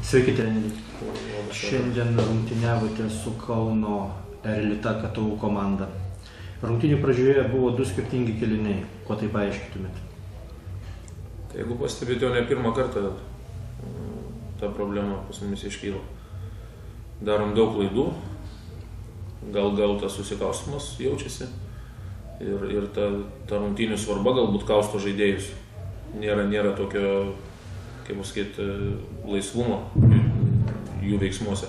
Sveiki, treneri. Šiandien rungtyniavote su Kauno Erlita KTU komanda. Rungtynių pradžioje buvo du skirtingi kėliniai. Kuo tai paaiškintumėt? Tai jeigu pastebėti, jau ne pirmą kartą ta problema pas mumis iškyla. Darom daug klaidų, gal tas susikaustimas jaučiasi ir ta rungtynių svarba galbūt kausto žaidėjus. Nėra tokio, kaip pasakyti, laisvumo jų veiksmuose.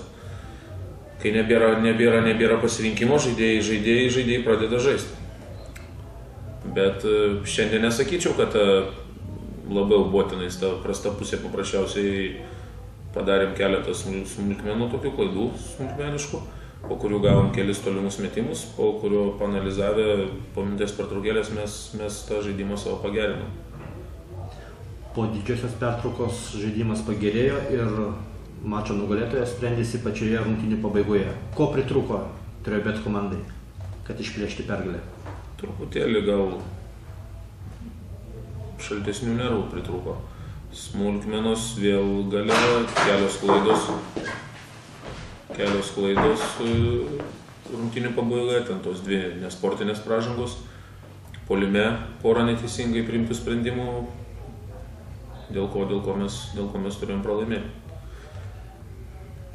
Kai nebėra pasirinkimo, žaidėjai pradeda žaisti. Bet šiandien nesakyčiau, kad labiau botinais ta prasta pusė, paprasčiausiai padarėm keletą smulkmenų, tokių klaidų smulkmeniškų, po kurių gavom kelis tolimus metimus, po kurio panalizavę po minutės pertraukėlės mes tą žaidimą savo pagerinom. Po didžiosios pertraukos žaidimas pagerėjo ir mačo nugalėtojas sprendėsi pačioje rungtynių pabaigoje. Ko pritrūko Triobet komandai, kad išplėšti pergalę? Truputėlį gal šaltesnių nervų pritrūko. Smulkmenos vėl gale, kelios klaidos rungtynių pabaigoje, ten tos dvi nesportinės pražangos, puolime porą neteisingai priimtų sprendimų, dėl ko mes turėjom pralaimėti.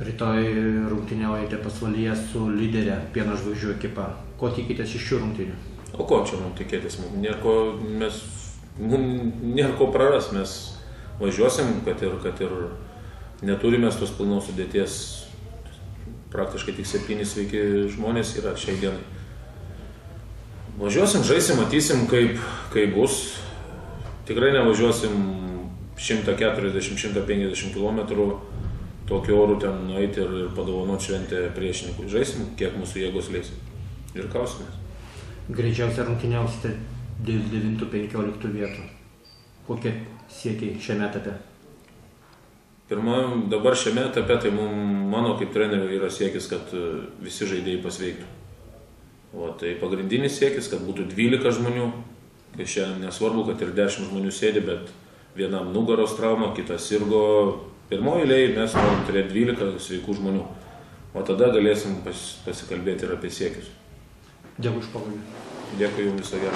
Rytoj rungtyniaujate pasvalyje su lyderė Pieno žvaigždžių ekipa. Ko tikitės iš šių rungtynių? O ko čia mums tikėtis? Mums nėra ko praras. Mes važiuosim, kad ir neturime tos pilnos sudėties. Praktiškai tik 7 sveiki žmonės yra šiai dienai. Važiuosim, žaisim, matysim, kaip bus. Tikrai nevažiuosim 140-150 km tokiu oru ten nueiti ir padovanoti šventę priešininkui. Žaisim, kiek mūsų jėgos leis. Ir kausimės. Greičiausiai rungtyniausite dėl 9-15 vietų. Kokie siekiai šiame etape? Dabar šiame etape tai mano kaip trenerio yra siekis, kad visi žaidėjai pasveiktų. Tai pagrindinis siekis, kad būtų 12 žmonių. Kai šiandien nesvarbu, kad ir 10 žmonių sėdi, bet vienam nugaros trauma, kitas sirgo. Pirmoji eilėje mes norim turėti 12 sveikų žmonių. O tada galėsim pasikalbėti ir apie siekius. Dėkui už pokalbį. Dėkui jums, viso gero.